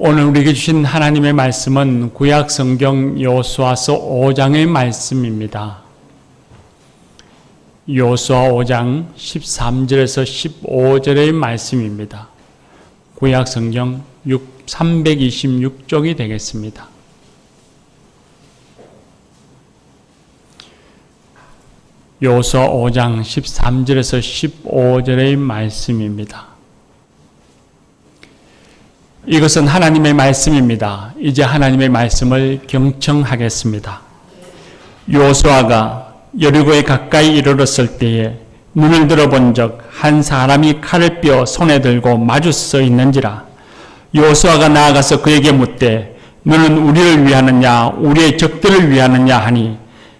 오늘 우리에게 주신 하나님의 말씀은 구약 성경 여호수아서 5장의 말씀입니다. 여호수아 5장 13절에서 15절의 말씀입니다. 구약 성경 326쪽이 되겠습니다. 여호수아 5장 13절에서 15절의 말씀입니다. 이것은 하나님의 말씀입니다. 이제 하나님의 말씀을 경청하겠습니다. 여호수아가 여리고에 가까이 이르렀을 때에 눈을 들어본 적 한 사람이 칼을 뼈 손에 들고 마주 서 있는지라. 여호수아가 나아가서 그에게 묻되 너는 우리를 위하느냐 우리의 적들을 위하느냐 하니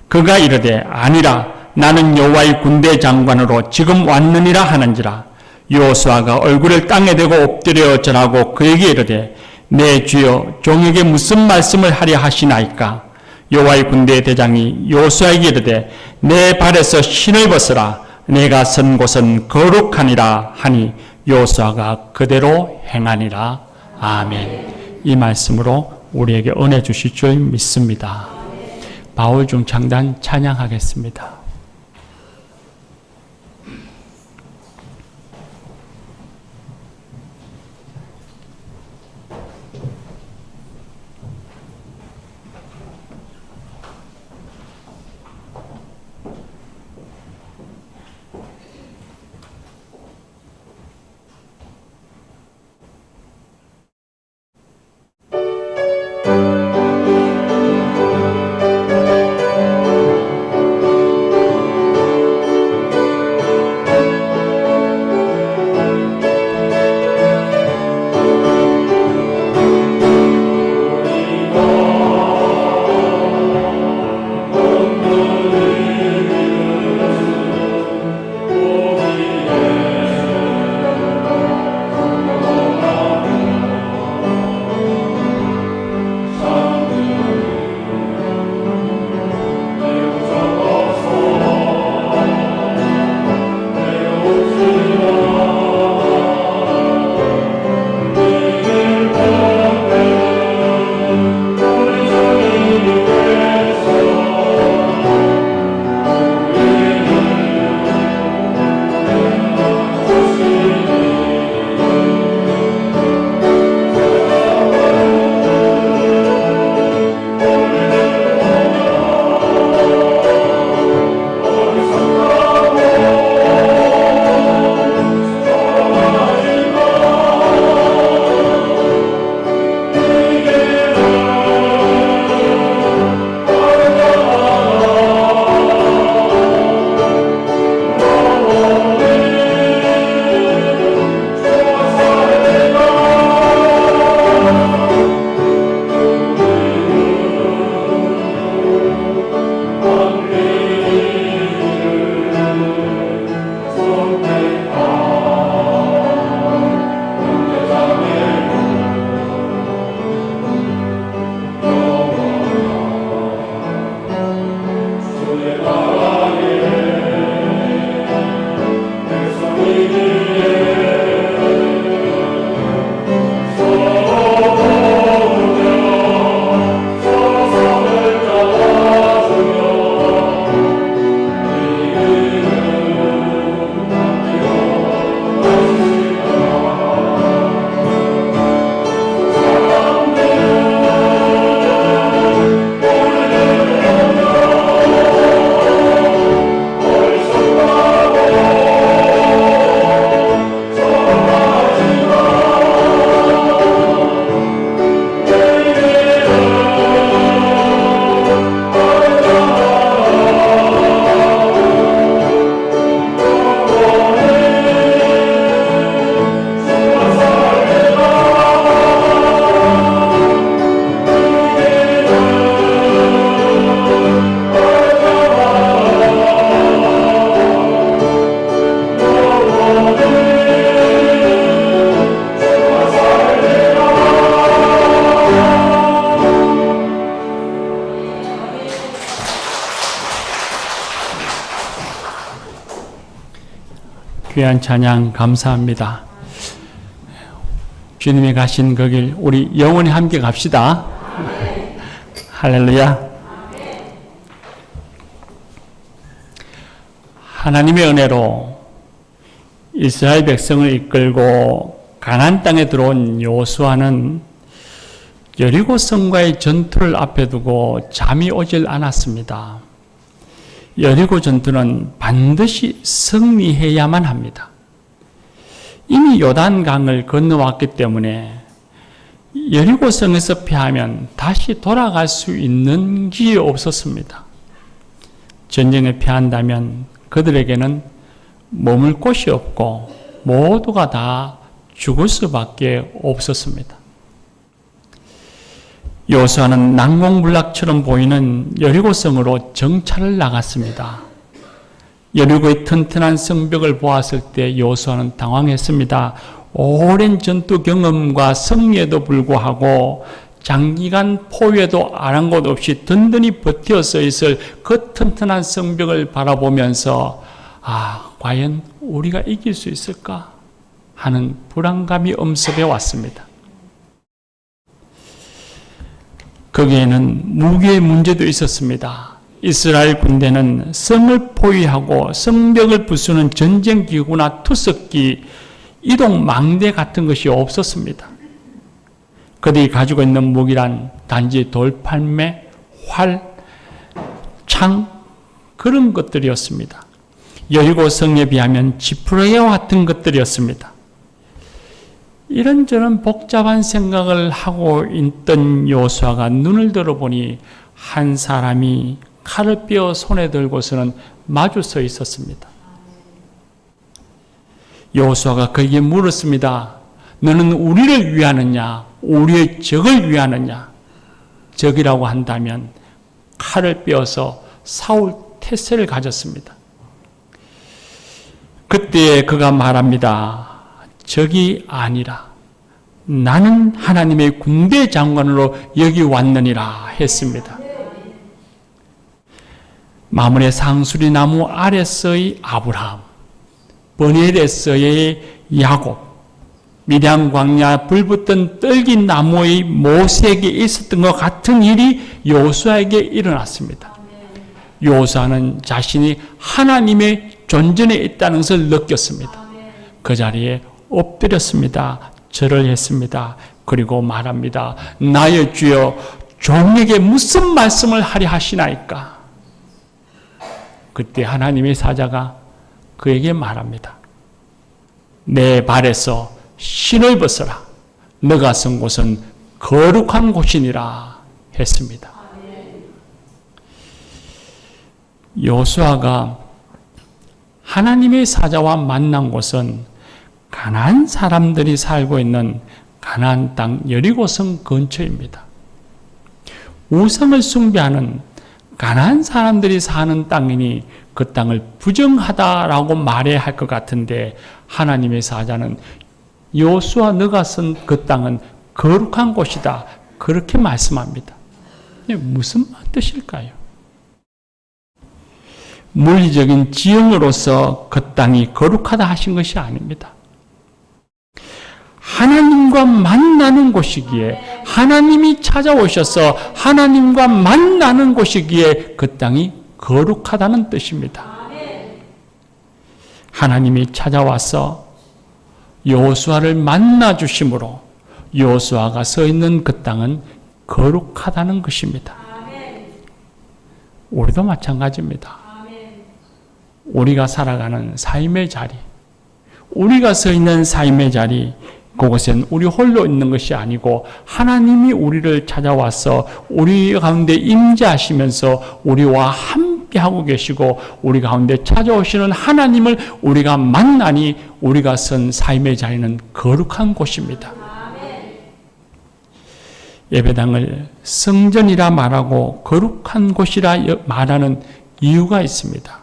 그가 이르되 아니라 나는 여호와의 군대 장관으로 지금 왔느니라 하는지라. 여호수아가 얼굴을 땅에 대고 엎드려 절하고 그에게 이르되 내 주여 종에게 무슨 말씀을 하려 하시나이까. 여호와의 군대의 대장이 여호수아에게 이르되 내 발에서 신을 벗으라. 내가 선 곳은 거룩하니라 하니 여호수아가 그대로 행하니라. 아멘. 이 말씀으로 우리에게 은혜 주실 줄 믿습니다. 바울 중창단 찬양하겠습니다. 귀한 찬양 감사합니다. 주님이 가신 그 길 우리 영원히 함께 갑시다. 할렐루야. 하나님의 은혜로 이스라엘 백성을 이끌고 가나안 땅에 들어온 여호수아는 여리고 성과의 전투를 앞에 두고 잠이 오질 않았습니다. 여리고 전투는 반드시 승리해야만 합니다. 이미 요단강을 건너왔기 때문에 여리고 성에서 패하면 다시 돌아갈 수 있는 길이 없었습니다. 전쟁에 패한다면 그들에게는 머물 곳이 없고 모두가 다 죽을 수밖에 없었습니다. 여호수아는 난공불락처럼 보이는 여리고성으로 정찰을 나갔습니다. 여리고의 튼튼한 성벽을 보았을 때 여호수아는 당황했습니다. 오랜 전투 경험과 승리에도 불구하고 장기간 포위에도 아랑곳 없이 든든히 버티어서 있을 그 튼튼한 성벽을 바라보면서 과연 우리가 이길 수 있을까 하는 불안감이 엄습해 왔습니다. 거기에는 무기의 문제도 있었습니다. 이스라엘 군대는 성을 포위하고 성벽을 부수는 전쟁기구나 투석기, 이동망대 같은 것이 없었습니다. 그들이 가지고 있는 무기란 단지 돌팔매, 활, 창 그런 것들이었습니다. 여리고 성에 비하면 지푸라기와 같은 것들이었습니다. 이런저런 복잡한 생각을 하고 있던 여호수아가 눈을 들어보니 한 사람이 칼을 빼어 손에 들고서는 마주 서 있었습니다. 여호수아가 그에게 물었습니다. 너는 우리를 위하느냐, 우리의 적을 위하느냐? 적이라고 한다면 칼을 빼어서 사울 태세를 가졌습니다. 그때 그가 말합니다. 적이 아니라 나는 하나님의 군대 장관으로 여기 왔느니라 했습니다. 마므레 상수리 나무 아래서의 아브라함, 버니엘에서의 야곱, 미디안 광야 불붙던 떨긴 나무의 모세에게 있었던 것 같은 일이 여호수아에게 일어났습니다. 여호수아는 자신이 하나님의 존전에 있다는 것을 느꼈습니다. 그 자리에 엎드렸습니다. 절을 했습니다. 그리고 말합니다. 나의 주여, 종에게 무슨 말씀을 하려 하시나이까? 그때 하나님의 사자가 그에게 말합니다. 내 발에서 신을 벗어라. 너가 선 곳은 거룩한 곳이니라 했습니다. 여호수아가 하나님의 사자와 만난 곳은 가나안 사람들이 살고 있는 가나안 땅 여리고성 근처입니다. 우상을 숭배하는 가나안 사람들이 사는 땅이니 그 땅을 부정하다라고 말해야 할 것 같은데 하나님의 사자는 여호수아 너가 선 그 땅은 거룩한 곳이다 그렇게 말씀합니다. 무슨 뜻일까요? 물리적인 지형으로서 그 땅이 거룩하다 하신 것이 아닙니다. 하나님과 만나는 곳이기에 하나님이 찾아오셔서 하나님과 만나는 곳이기에 그 땅이 거룩하다는 뜻입니다. 하나님이 찾아와서 여호수아를 만나 주심으로 여호수아가 서 있는 그 땅은 거룩하다는 것입니다. 우리도 마찬가지입니다. 우리가 살아가는 삶의 자리, 우리가 서 있는 삶의 자리, 그곳엔 우리 홀로 있는 것이 아니고 하나님이 우리를 찾아와서 우리 가운데 임재하시면서 우리와 함께하고 계시고 우리 가운데 찾아오시는 하나님을 우리가 만나니 우리가 선 삶의 자리는 거룩한 곳입니다. 예배당을 성전이라 말하고 거룩한 곳이라 말하는 이유가 있습니다.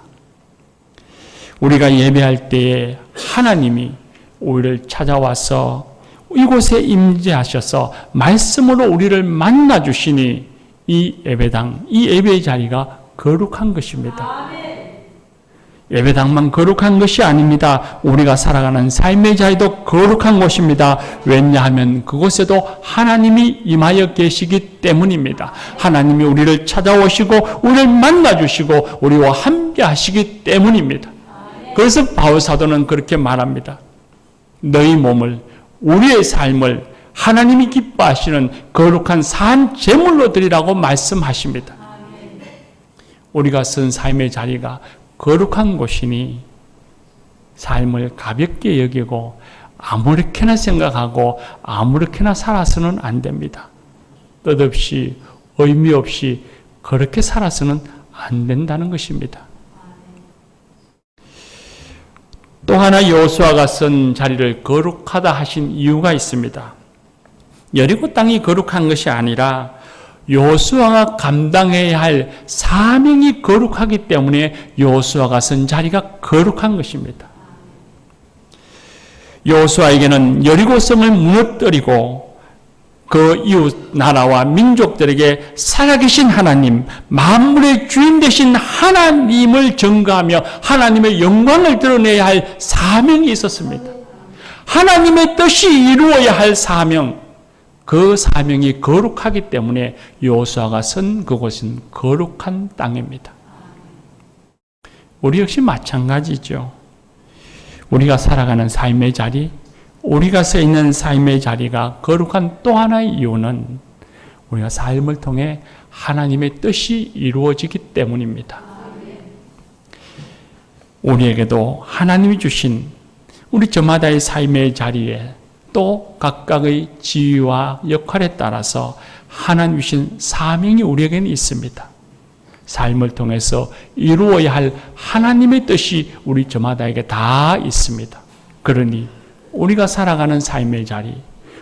우리가 예배할 때에 하나님이 우리를 찾아와서 이곳에 임재하셔서 말씀으로 우리를 만나 주시니 이 예배당, 이 예배의 자리가 거룩한 것입니다. 예배당만 거룩한 것이 아닙니다. 우리가 살아가는 삶의 자리도 거룩한 곳입니다. 왜냐하면 그곳에도 하나님이 임하여 계시기 때문입니다. 하나님이 우리를 찾아오시고 우리를 만나주시고 우리와 함께 하시기 때문입니다. 그래서 바울 사도는 그렇게 말합니다. 너희 몸을, 우리의 삶을 하나님이 기뻐하시는 거룩한 산 제물로 드리라고 말씀하십니다. 우리가 쓴 삶의 자리가 거룩한 곳이니 삶을 가볍게 여기고 아무렇게나 생각하고 아무렇게나 살아서는 안 됩니다. 뜻없이 의미 없이 그렇게 살아서는 안 된다는 것입니다. 또 하나 여호수아가 쓴 자리를 거룩하다 하신 이유가 있습니다. 여리고 땅이 거룩한 것이 아니라 여호수아가 감당해야 할 사명이 거룩하기 때문에 여호수아가 쓴 자리가 거룩한 것입니다. 여호수아에게는 여리고성을 무너뜨리고 그 이웃 나라와 민족들에게 살아계신 하나님, 만물의 주인 되신 하나님을 전가하며 하나님의 영광을 드러내야 할 사명이 있었습니다. 하나님의 뜻이 이루어야 할 사명, 그 사명이 거룩하기 때문에 여호수아가 선 그곳은 거룩한 땅입니다. 우리 역시 마찬가지죠. 우리가 살아가는 삶의 자리, 우리가 서 있는 삶의 자리가 거룩한 또 하나의 이유는 우리가 삶을 통해 하나님의 뜻이 이루어지기 때문입니다. 우리에게도 하나님이 주신 우리 저마다의 삶의 자리에 또 각각의 지위와 역할에 따라서 하나님 주신 사명이 우리에게는 있습니다. 삶을 통해서 이루어야 할 하나님의 뜻이 우리 저마다에게 다 있습니다. 그러니 우리가 살아가는 삶의 자리,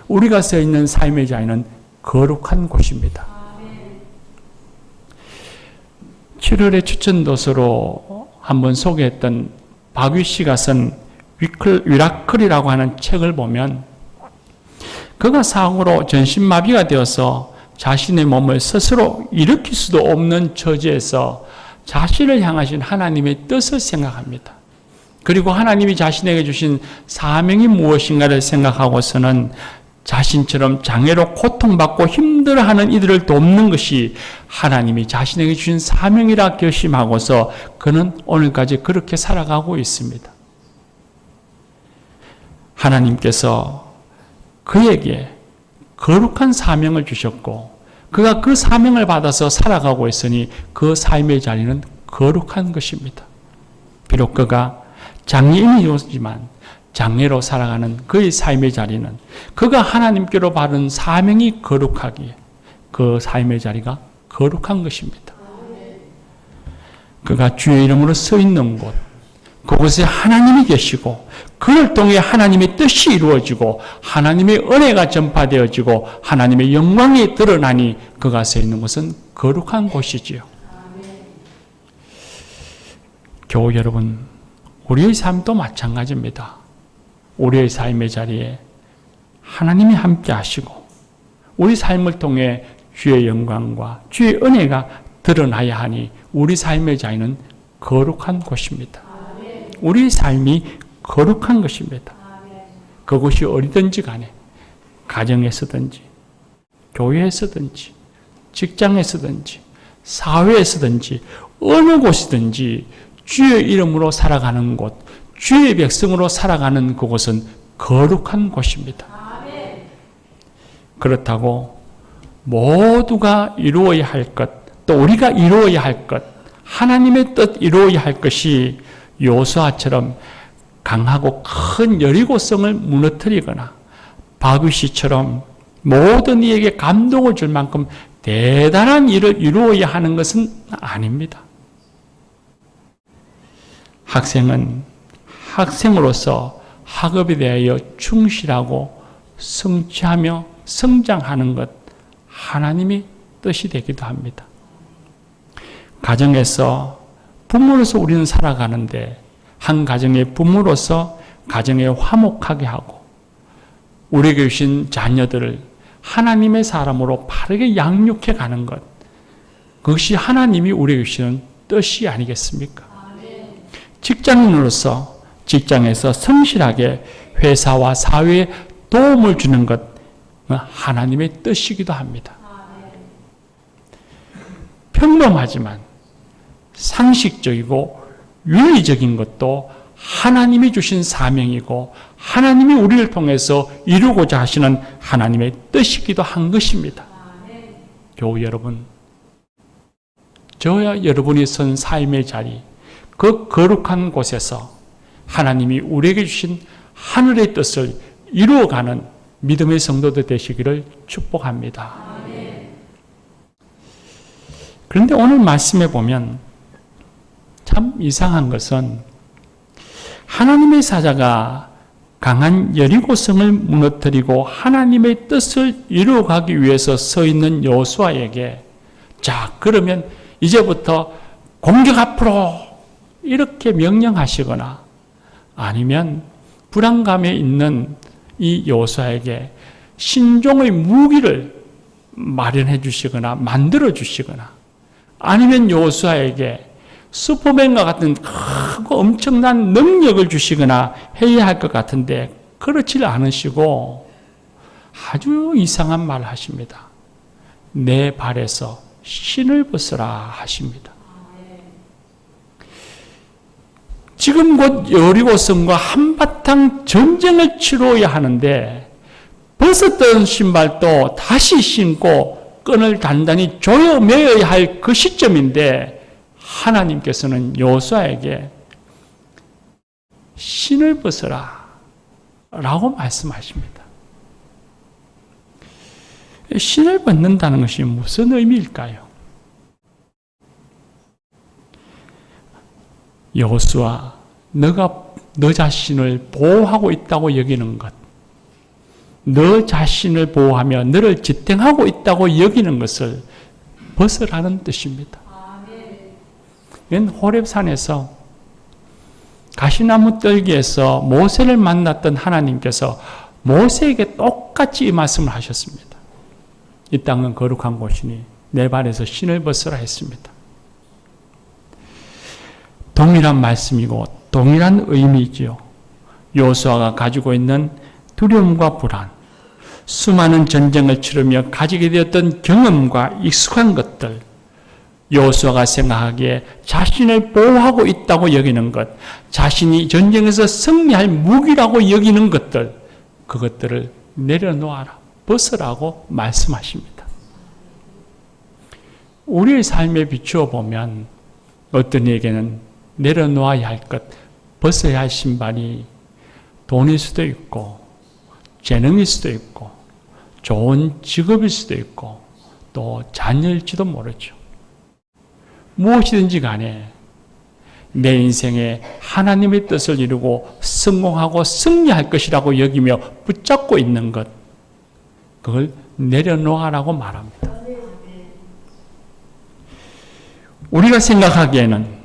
우리가 서 있는 삶의 자리는 거룩한 곳입니다. 7월의 추천도서로 한번 소개했던 박위 씨가 쓴 위라클이라고 하는 책을 보면 그가 사고로 전신마비가 되어서 자신의 몸을 스스로 일으킬 수도 없는 처지에서 자신을 향하신 하나님의 뜻을 생각합니다. 그리고 하나님이 자신에게 주신 사명이 무엇인가를 생각하고서는 자신처럼 장애로 고통받고 힘들어하는 이들을 돕는 것이 하나님이 자신에게 주신 사명이라 결심하고서 그는 오늘까지 그렇게 살아가고 있습니다. 하나님께서 그에게 거룩한 사명을 주셨고 그가 그 사명을 받아서 살아가고 있으니 그 삶의 자리는 거룩한 것입니다. 비록 그가 장애인이었지만 장애로 살아가는 그의 삶의 자리는 그가 하나님께로 받은 사명이 거룩하기에 그 삶의 자리가 거룩한 것입니다. 그가 주의 이름으로 서 있는 곳, 그곳에 하나님이 계시고 그를 통해 하나님의 뜻이 이루어지고 하나님의 은혜가 전파되어지고 하나님의 영광이 드러나니 그가 서 있는 곳은 거룩한 곳이지요. 교우 여러분, 우리의 삶도 마찬가지입니다. 우리의 삶의 자리에 하나님이 함께 하시고 우리 삶을 통해 주의 영광과 주의 은혜가 드러나야 하니 우리 삶의 자리는 거룩한 곳입니다. 우리 삶이 거룩한 것입니다. 그것이 어디든지 간에 가정에서든지 교회에서든지 직장에서든지 사회에서든지 어느 곳이든지 주의 이름으로 살아가는 곳, 주의 백성으로 살아가는 그곳은 거룩한 곳입니다. 그렇다고 모두가 이루어야 할 것, 또 우리가 이루어야 할 것, 하나님의 뜻 이루어야 할 것이 여호수아처럼 강하고 큰 여리고성을 무너뜨리거나 바귀시처럼 모든 이에게 감동을 줄 만큼 대단한 일을 이루어야 하는 것은 아닙니다. 학생은 학생으로서 학업에 대하여 충실하고 성취하며 성장하는 것, 하나님의 뜻이 되기도 합니다. 가정에서 부모로서 우리는 살아가는데 한 가정의 부모로서 가정에 화목하게 하고 우리에게 주신 자녀들을 하나님의 사람으로 바르게 양육해 가는 것, 그것이 하나님이 우리에게 주시는 뜻이 아니겠습니까? 직장인으로서 직장에서 성실하게 회사와 사회에 도움을 주는 것, 하나님의 뜻이기도 합니다. 평범하지만 상식적이고 윤리적인 것도 하나님이 주신 사명이고 하나님이 우리를 통해서 이루고자 하시는 하나님의 뜻이기도 한 것입니다. 교우 여러분, 저와 여러분이 선 삶의 자리, 그 거룩한 곳에서 하나님이 우리에게 주신 하늘의 뜻을 이루어가는 믿음의 성도들 되시기를 축복합니다. 그런데 오늘 말씀에 보면 참 이상한 것은 하나님의 사자가 강한 여리고성을 무너뜨리고 하나님의 뜻을 이루어가기 위해서 서 있는 여호수아에게 자, 그러면 이제부터 공격 앞으로 이렇게 명령하시거나 아니면 불안감에 있는 이 여호수아에게 신종의 무기를 마련해 주시거나 만들어 주시거나 아니면 여호수아에게 슈퍼맨과 같은 크고 엄청난 능력을 주시거나 해야 할 것 같은데 그렇지 않으시고 아주 이상한 말을 하십니다. 내 발에서 신을 벗으라 하십니다. 지금 곧 여리고성과 한바탕 전쟁을 치러야 하는데 벗었던 신발도 다시 신고 끈을 단단히 조여 매어야 할 그 시점인데 하나님께서는 여호수아에게 신을 벗어라 라고 말씀하십니다. 신을 벗는다는 것이 무슨 의미일까요? 여호수아, 너가 너 자신을 보호하고 있다고 여기는 것, 너 자신을 보호하며 너를 지탱하고 있다고 여기는 것을 벗으라는 뜻입니다. 이건 호렙산에서 가시나무 떨기에서 모세를 만났던 하나님께서 모세에게 똑같이 이 말씀을 하셨습니다. 이 땅은 거룩한 곳이니 내 발에서 신을 벗으라 했습니다. 동일한 말씀이고 동일한 의미이지요. 여호수아가 가지고 있는 두려움과 불안, 수많은 전쟁을 치르며 가지게 되었던 경험과 익숙한 것들, 여호수아가 생각하기에 자신을 보호하고 있다고 여기는 것, 자신이 전쟁에서 승리할 무기라고 여기는 것들, 그것들을 내려놓아라, 벗으라고 말씀하십니다. 우리의 삶에 비추어 보면 어떤 이에게는 내려놓아야 할 것, 벗어야 할 신발이 돈일 수도 있고 재능일 수도 있고 좋은 직업일 수도 있고 또 자녀일지도 모르죠. 무엇이든지 간에 내 인생에 하나님의 뜻을 이루고 성공하고 승리할 것이라고 여기며 붙잡고 있는 것, 그걸 내려놓아라고 말합니다. 우리가 생각하기에는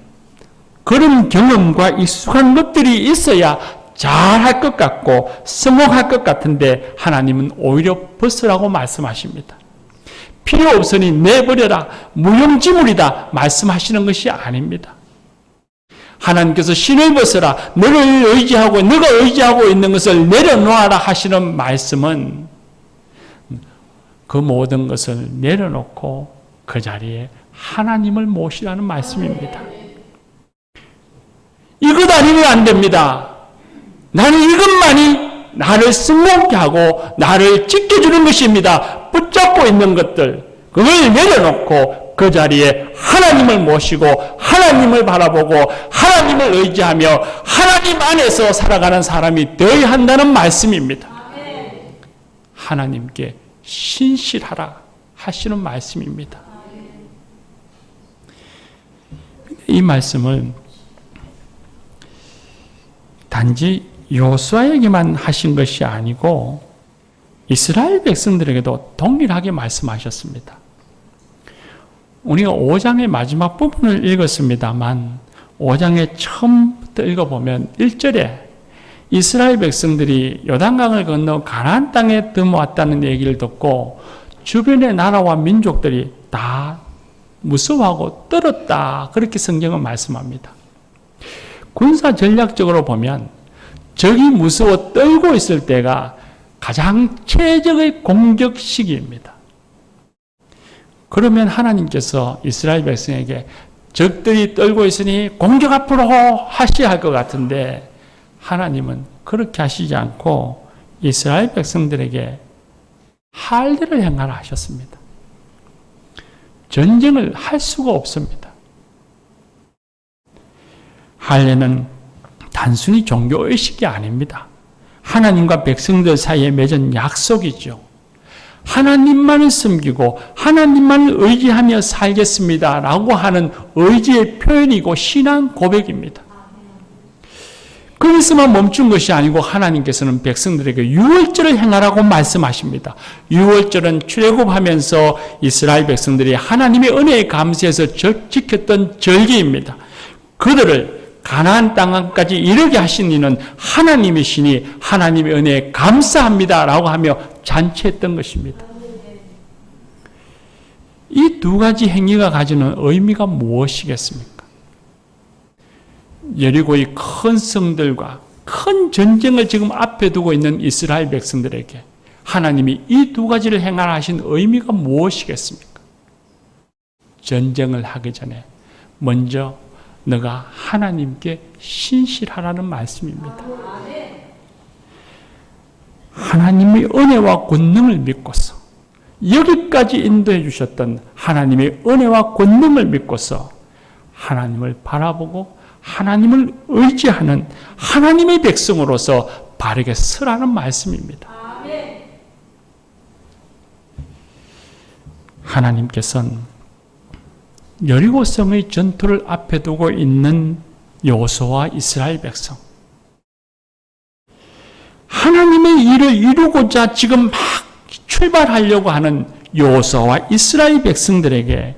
그런 경험과 익숙한 것들이 있어야 잘할 것 같고 성공할 것 같은데 하나님은 오히려 벗으라고 말씀하십니다. 필요 없으니 내버려라, 무용지물이다 말씀하시는 것이 아닙니다. 하나님께서 신을 벗어라, 너를 의지하고 너가 의지하고 있는 것을 내려놓아라 하시는 말씀은 그 모든 것을 내려놓고 그 자리에 하나님을 모시라는 말씀입니다. 이것 아니면 안 됩니다. 나는 이것만이 나를 승복케 하고 나를 지켜주는 것입니다. 붙잡고 있는 것들, 그걸 내려놓고 그 자리에 하나님을 모시고 하나님을 바라보고 하나님을 의지하며 하나님 안에서 살아가는 사람이 되어야 한다는 말씀입니다. 하나님께 신실하라 하시는 말씀입니다. 이 말씀을 단지 여호수아에게만 하신 것이 아니고 이스라엘 백성들에게도 동일하게 말씀하셨습니다. 우리가 5장의 마지막 부분을 읽었습니다만 5장의 처음부터 읽어보면 1절에 이스라엘 백성들이 요단강을 건너 가나안 땅에 들어왔다는 얘기를 듣고 주변의 나라와 민족들이 다 무서워하고 떨었다, 그렇게 성경은 말씀합니다. 군사 전략적으로 보면 적이 무서워 떨고 있을 때가 가장 최적의 공격 시기입니다. 그러면 하나님께서 이스라엘 백성에게 적들이 떨고 있으니 공격 앞으로 하셔야 할 것 같은데 하나님은 그렇게 하시지 않고 이스라엘 백성들에게 할례를 행하라 하셨습니다. 전쟁을 할 수가 없습니다. 할례는 단순히 종교의식이 아닙니다. 하나님과 백성들 사이에 맺은 약속이죠. 하나님만을 섬기고 하나님만을 의지하며 살겠습니다 라고 하는 의지의 표현이고 신앙 고백입니다. 거기서만 멈춘 것이 아니고 하나님께서는 백성들에게 유월절을 행하라고 말씀하십니다. 유월절은 출애굽하면서 이스라엘 백성들이 하나님의 은혜에 감사해서 지켰던 절기입니다. 그들을 가나안 땅까지 이르게 하신 이는 하나님이시니 하나님의 은혜에 감사합니다 라고 하며 잔치했던 것입니다. 이 두 가지 행위가 가지는 의미가 무엇이겠습니까? 여리고의 큰 성들과 큰 전쟁을 지금 앞에 두고 있는 이스라엘 백성들에게 하나님이 이 두 가지를 행하라 하신 의미가 무엇이겠습니까? 전쟁을 하기 전에 먼저 너가 하나님께 신실하라는 말씀입니다. 하나님의 은혜와 권능을 믿고서 여기까지 인도해 주셨던 하나님의 은혜와 권능을 믿고서 하나님을 바라보고 하나님을 의지하는 하나님의 백성으로서 바르게 서라는 말씀입니다. 하나님께서는 여리고성의 전투를 앞에 두고 있는 여호수아와 이스라엘 백성, 하나님의 일을 이루고자 지금 막 출발하려고 하는 여호수아와 이스라엘 백성들에게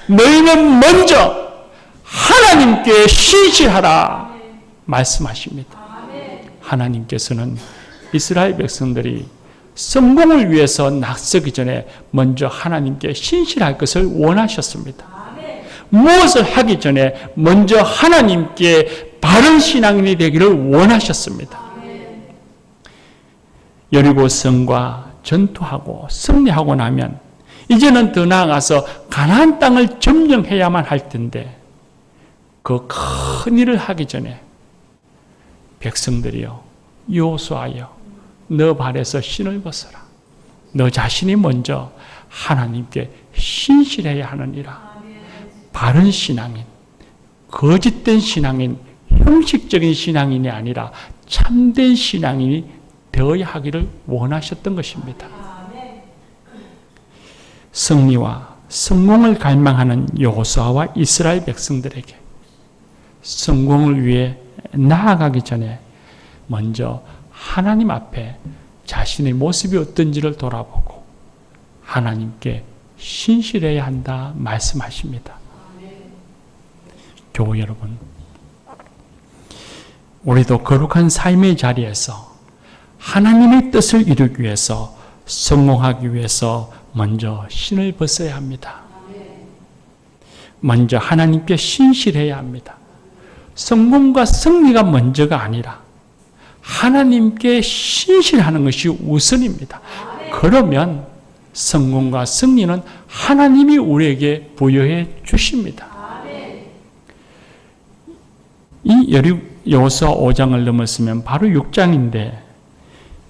너희는 먼저 하나님께 신실하라 말씀하십니다. 하나님께서는 이스라엘 백성들이 성공을 위해서 나서기 전에 먼저 하나님께 신실할 것을 원하셨습니다. 무엇을 하기 전에 먼저 하나님께 바른 신앙인이 되기를 원하셨습니다. 여리고성과 전투하고 승리하고 나면 이제는 더 나아가서 가나안 땅을 점령해야만 할 텐데 그 큰 일을 하기 전에 백성들이여 여호수아여 너 발에서 신을 벗어라. 너 자신이 먼저 하나님께 신실해야 하느니라. 바른 신앙인, 거짓된 신앙인, 형식적인 신앙인이 아니라 참된 신앙인이 되어야 하기를 원하셨던 것입니다. 승리와 성공을 갈망하는 여호수아와 이스라엘 백성들에게 성공을 위해 나아가기 전에 먼저 하나님 앞에 자신의 모습이 어떤지를 돌아보고 하나님께 신실해야 한다 말씀하십니다. 교우 여러분, 우리도 거룩한 삶의 자리에서 하나님의 뜻을 이루기 위해서 성공하기 위해서 먼저 신을 벗어야 합니다. 먼저 하나님께 신실해야 합니다. 성공과 승리가 먼저가 아니라 하나님께 신실하는 것이 우선입니다. 그러면 성공과 승리는 하나님이 우리에게 부여해 주십니다. 이 여호수아 5장을 넘었으면 바로 6장인데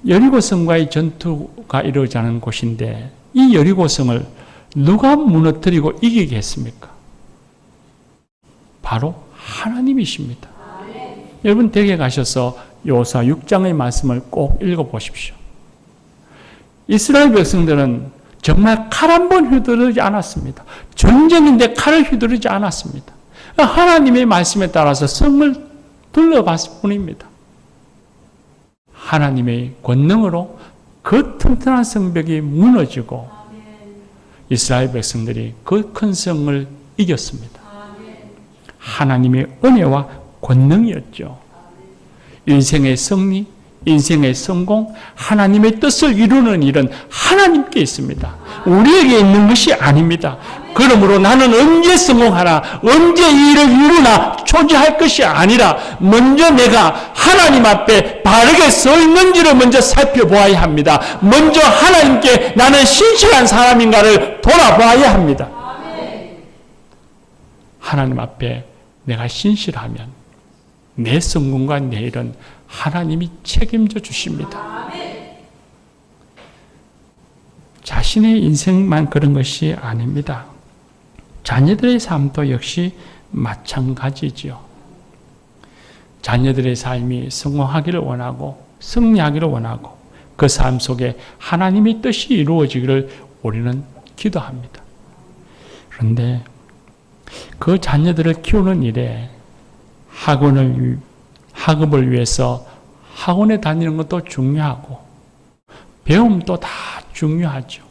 여리고성과의 전투가 이루어지는 곳인데 이 여리고성을 누가 무너뜨리고 이기게 했습니까? 바로 하나님이십니다. 여러분 댁에 가셔서 여호수아 6장의 말씀을 꼭 읽어보십시오. 이스라엘 백성들은 정말 칼 한 번 휘두르지 않았습니다. 전쟁인데 칼을 휘두르지 않았습니다. 하나님의 말씀에 따라서 성을 둘러봤을 뿐입니다. 하나님의 권능으로 그 튼튼한 성벽이 무너지고 이스라엘 백성들이 그 큰 성을 이겼습니다. 하나님의 은혜와 권능이었죠. 인생의 승리, 인생의 성공, 하나님의 뜻을 이루는 일은 하나님께 있습니다. 우리에게 있는 것이 아닙니다. 그러므로 나는 언제 성공하나, 언제 이 일을 이루나 초지할 것이 아니라 먼저 내가 하나님 앞에 바르게 서 있는지를 먼저 살펴보아야 합니다. 먼저 하나님께 나는 신실한 사람인가를 돌아보아야 합니다. 하나님 앞에 내가 신실하면 내 성공과 내 일은 하나님이 책임져 주십니다. 자신의 인생만 그런 것이 아닙니다. 자녀들의 삶도 역시 마찬가지지요. 자녀들의 삶이 성공하기를 원하고 승리하기를 원하고 그 삶 속에 하나님의 뜻이 이루어지기를 우리는 기도합니다. 그런데 그 자녀들을 키우는 일에 학업을 위해서 학원에 다니는 것도 중요하고 배움도 다 중요하죠.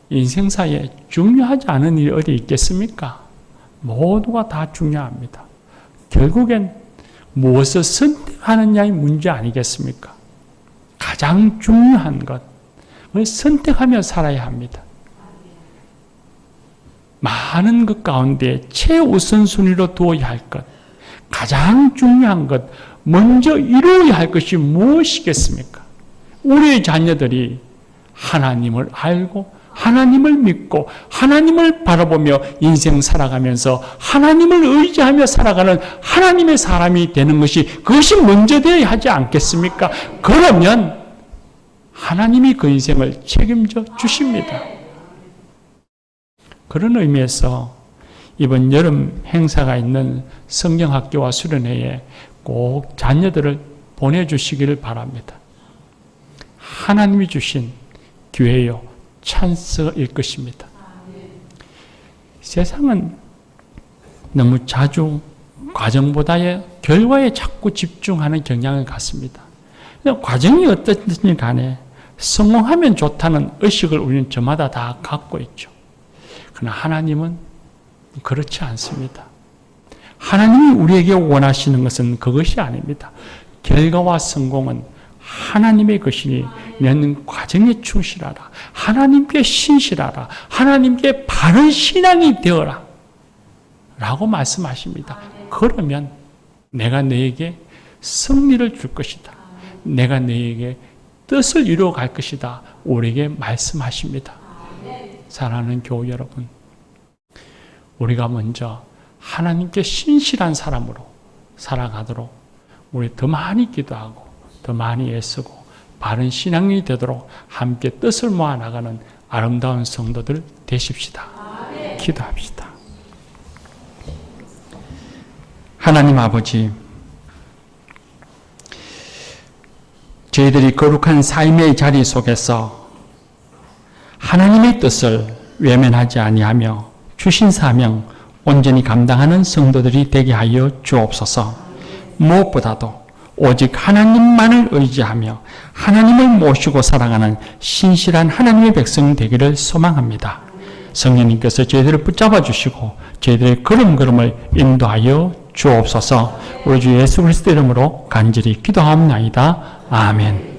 인생사에 중요하지 않은 일이 어디 있겠습니까? 모두가 다 중요합니다. 결국엔 무엇을 선택하느냐의 문제 아니겠습니까? 가장 중요한 것을 선택하며 살아야 합니다. 많은 것 가운데 최우선순위로 두어야 할 것, 가장 중요한 것, 먼저 이루어야 할 것이 무엇이겠습니까? 우리의 자녀들이 하나님을 알고 하나님을 믿고 하나님을 바라보며 인생 살아가면서 하나님을 의지하며 살아가는 하나님의 사람이 되는 것이 그것이 먼저 되어야 하지 않겠습니까? 그러면 하나님이 그 인생을 책임져 주십니다. 그런 의미에서 이번 여름 행사가 있는 성경학교와 수련회에 꼭 자녀들을 보내주시기를 바랍니다. 하나님이 주신 기회요, 찬스일 것입니다. 세상은 너무 자주 과정보다의 결과에 자꾸 집중하는 경향을 갖습니다. 과정이 어떻든지 간에 성공하면 좋다는 의식을 우리는 저마다 다 갖고 있죠. 그러나 하나님은 그렇지 않습니다. 하나님이 우리에게 원하시는 것은 그것이 아닙니다. 결과와 성공은 하나님의 것이니 너는 과정에 충실하라. 하나님께 신실하라. 하나님께 바른 신앙이 되어라. 라고 말씀하십니다. 그러면 내가 너에게 승리를 줄 것이다. 내가 너에게 뜻을 이루어 갈 것이다. 우리에게 말씀하십니다. 사랑하는 교우 여러분, 우리가 먼저 하나님께 신실한 사람으로 살아가도록 우리 더 많이 기도하고 더 많이 애쓰고 바른 신앙이 되도록 함께 뜻을 모아 나가는 아름다운 성도들 되십시다. 기도합시다. 하나님 아버지, 저희들이 거룩한 삶의 자리 속에서 하나님의 뜻을 외면하지 아니하며 주신 사명 온전히 감당하는 성도들이 되게 하여 주옵소서. 무엇보다도 오직 하나님만을 의지하며 하나님을 모시고 살아가는 신실한 하나님의 백성 되기를 소망합니다. 성령님께서 저희들을 붙잡아 주시고 저희들의 걸음걸음을 인도하여 주옵소서. 우리 주 예수 그리스도 이름으로 간절히 기도합나이다. 아멘.